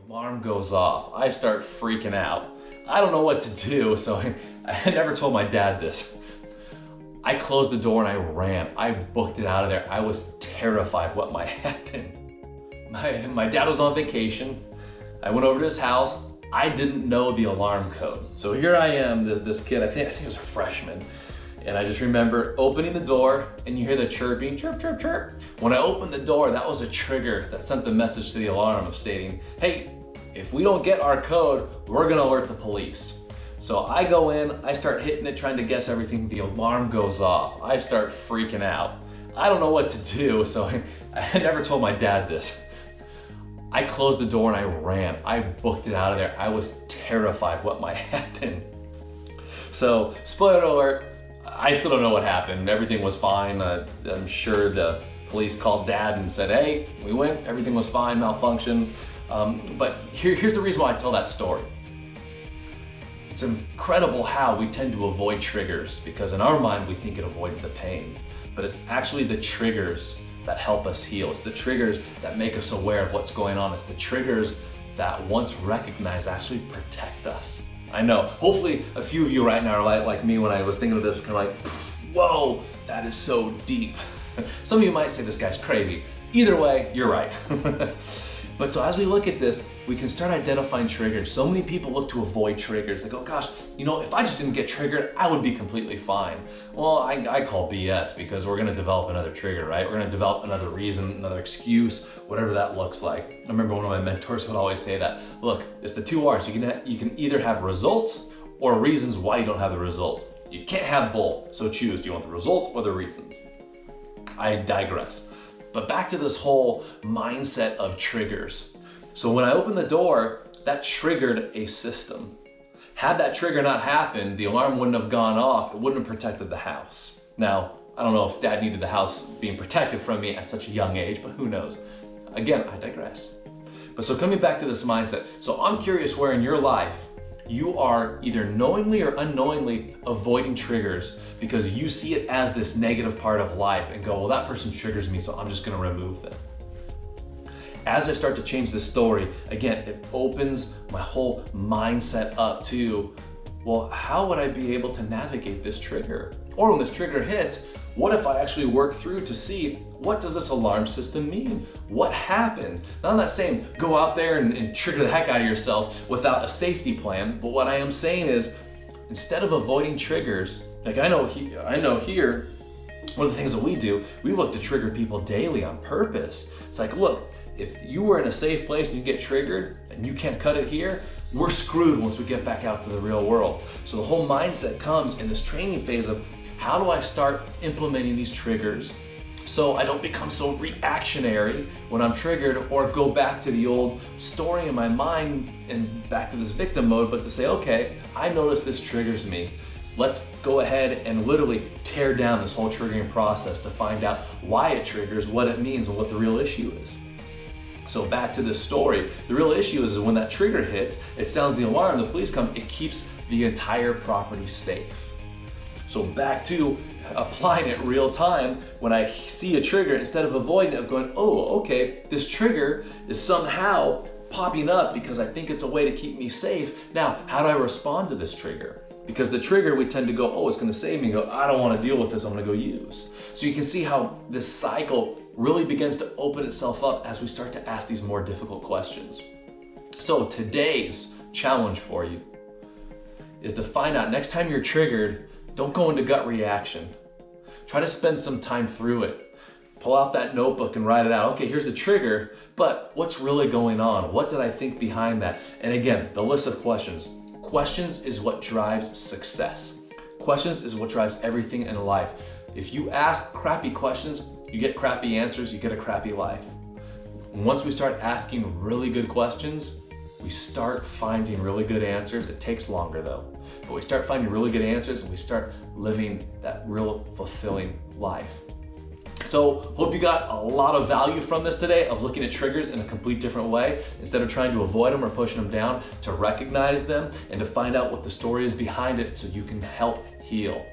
Alarm goes off. I start freaking out. I don't know what to do, so I never told my dad this. I closed the door and I ran. I booked it out of there. I was terrified what might happen. My dad was on vacation. I went over to his house. I didn't know the alarm code. So here I am, this kid, I think he was a freshman. And I just remember opening the door and you hear the chirping, chirp, chirp, chirp. When I opened the door, that was a trigger that sent the message to the alarm of stating, hey, if we don't get our code, we're gonna alert the police. So I go in, I start hitting it, trying to guess everything. The alarm goes off. I start freaking out. I don't know what to do, so I never told my dad this. I closed the door and I ran. I booked it out of there. I was terrified what might happen. So, spoiler alert, I still don't know what happened. Everything was fine. I'm sure the police called dad and said, hey, we went, everything was fine, malfunction. But here's the reason why I tell that story. It's incredible how we tend to avoid triggers because in our mind we think it avoids the pain, but it's actually the triggers that help us heal. It's the triggers that make us aware of what's going on. It's the triggers that once recognized actually protect us. I know, hopefully a few of you right now are like me when I was thinking of this, kind of like, whoa, that is so deep. Some of you might say this guy's crazy. Either way, you're right. But so as we look at this, we can start identifying triggers. So many people look to avoid triggers. They go, gosh, if I just didn't get triggered, I would be completely fine. Well, I call BS because we're gonna develop another trigger, right? We're gonna develop another reason, another excuse, whatever that looks like. I remember one of my mentors would always say that, look, it's the two R's. You can either have results or reasons why you don't have the results. You can't have both, so choose. Do you want the results or the reasons? I digress. But back to this whole mindset of triggers. So when I opened the door, that triggered a system. Had that trigger not happened, the alarm wouldn't have gone off. It wouldn't have protected the house. Now, I don't know if dad needed the house being protected from me at such a young age, but who knows? Again, I digress. But so coming back to this mindset, so I'm curious where in your life you are either knowingly or unknowingly avoiding triggers because you see it as this negative part of life and go, well, that person triggers me, so I'm just gonna remove them. As I start to change the story, again, it opens my whole mindset up to, well, how would I be able to navigate this trigger? Or when this trigger hits, what if I actually work through to see, what does this alarm system mean? What happens? Now, I'm not saying go out there and trigger the heck out of yourself without a safety plan, but what I am saying is, instead of avoiding triggers, like I know here, one of the things that we do, we look to trigger people daily on purpose. It's like, look, if you were in a safe place and you get triggered and you can't cut it here, we're screwed once we get back out to the real world. So the whole mindset comes in this training phase of, how do I start implementing these triggers so I don't become so reactionary when I'm triggered or go back to the old story in my mind and back to this victim mode, but to say, okay, I notice this triggers me. Let's go ahead and literally tear down this whole triggering process to find out why it triggers, what it means, and what the real issue is. So back to this story, the real issue is when that trigger hits, it sounds the alarm, the police come, it keeps the entire property safe. So back to applying it real time, when I see a trigger, instead of avoiding it, of going, oh, okay, this trigger is somehow popping up because I think it's a way to keep me safe. Now, how do I respond to this trigger? Because the trigger, we tend to go, oh, it's gonna save me, and go, I don't wanna deal with this, I'm gonna go use. So you can see how this cycle really begins to open itself up as we start to ask these more difficult questions. So today's challenge for you is to find out, next time you're triggered, don't go into gut reaction. Try to spend some time through it. Pull out that notebook and write it out. Okay, here's the trigger, but what's really going on? What did I think behind that? And again, the list of questions. Questions is what drives success. Questions is what drives everything in life. If you ask crappy questions, you get crappy answers, you get a crappy life. Once we start asking really good questions, we start finding really good answers. It takes longer though, but we start finding really good answers and we start living that real fulfilling life. So hope you got a lot of value from this today of looking at triggers in a complete different way. Instead of trying to avoid them or pushing them down, to recognize them and to find out what the story is behind it so you can help heal.